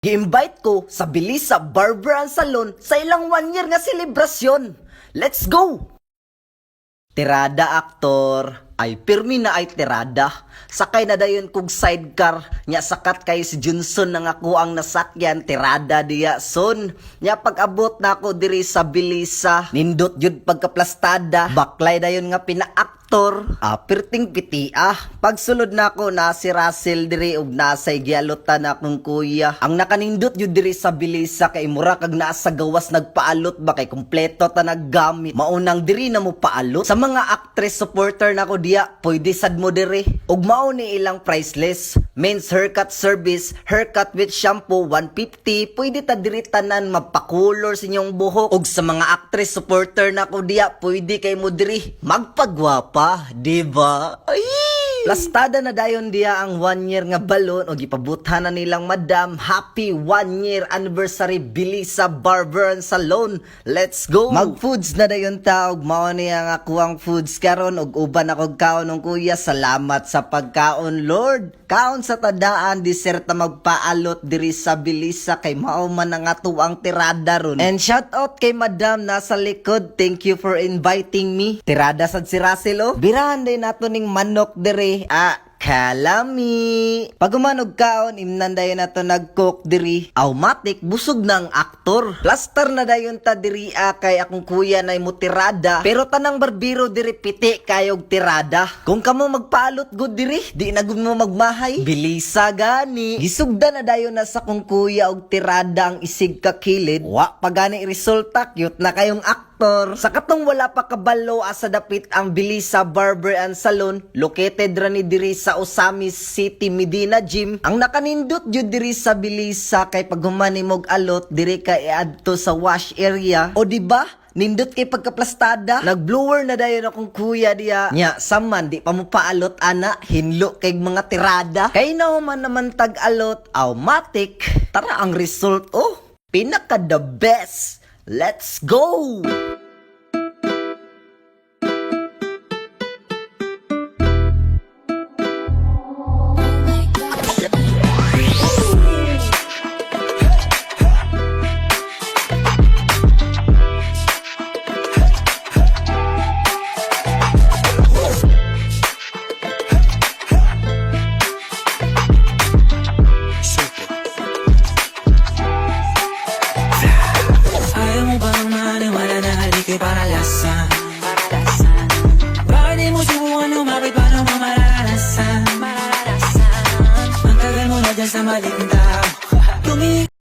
I-invite ko sa Bilisa Barber and Salon sa ilang 1 year nga selebrasyon. Let's go! Tirada aktor, ay pirmi na ay tirada. Sakay na dayon kog sidecar, nya sakat kay si Junson nang ako ang nasakyan, tirada diya son. Nya pag-abot na ako diri sa Bilisa, nindot jud pagkaplastada, baklay dayon nga pina-aktor, perting piti Pagsulod na ako na si Russell diri ug nasay gialutan na akong kuya. Ang nakanindot jud diri sa Bilisa kay mura kag naa sa gawas nagpaalot ba kay kompleto ta naggamit. Maunang diri na mo paalot. Sa mga actress supporter nako diya, pwede sad mo diri. Ug mao ni ilang priceless. Men's haircut service, haircut with shampoo 150. Pwede ta diri tanan magpa-color sa inyong buhok. Ug sa mga actress supporter nako diya, pwede kay mo diri magpagwapa, di ba? Ay! Plastada na dayon diya ang 1 year nga balon o gipabuthan na nilang madam. Happy 1 year anniversary Bilisa Barber and Salon. Let's go! Mag-foods na dayon ta og mao niya nga kuwang foods karon og uban ako kaon ng kuya. Salamat sa pagkaon Lord. Kaon sa tadaan dessert na magpaalot diri sa Bilisa kay mao man nga tuwang tirada ron. And shout out kay madam nasa likod. Thank you for inviting me. Tirada sad si Russell Birahan din nato ning manok diri. Kalami. Pagumanog kaon, imnan dayon na to nag-cook diri. Automatic, busog na ang aktor. Plaster na dayon ta diri kay akong kuya na tirada. Pero tanang barbiro diri piti kayog tirada. Kung kamo magpaalot good diri, di na gud mo magmahay. Bilisa gani. Gisugda na dayon na sa kong kuya og tirada ang isig ka kilid. Wa pa gani resulta, cute na kayong aktor. Sa katong wala pa kabalo asa dapit ang Bilisa Barber and Salon, located ra ni diri sa Osamis City, Medina Gym. Ang nakanindot jud diri sa Bilisa kay pag humani mog alot diri ka iadto sa wash area. O di ba? Nindot kay pagkaplastada. Nag-blower na dayon akong kuya diya. Nya saman di pa mo paalot ana, hinlo kay mga tirada. Kay naman naman tag-alot, automatic. Tara ang result pinaka the best. Let's go! Para lasan Bakit di mo subukan lumapit para mo mararanasan Ang tagal mo na dyan sa maliit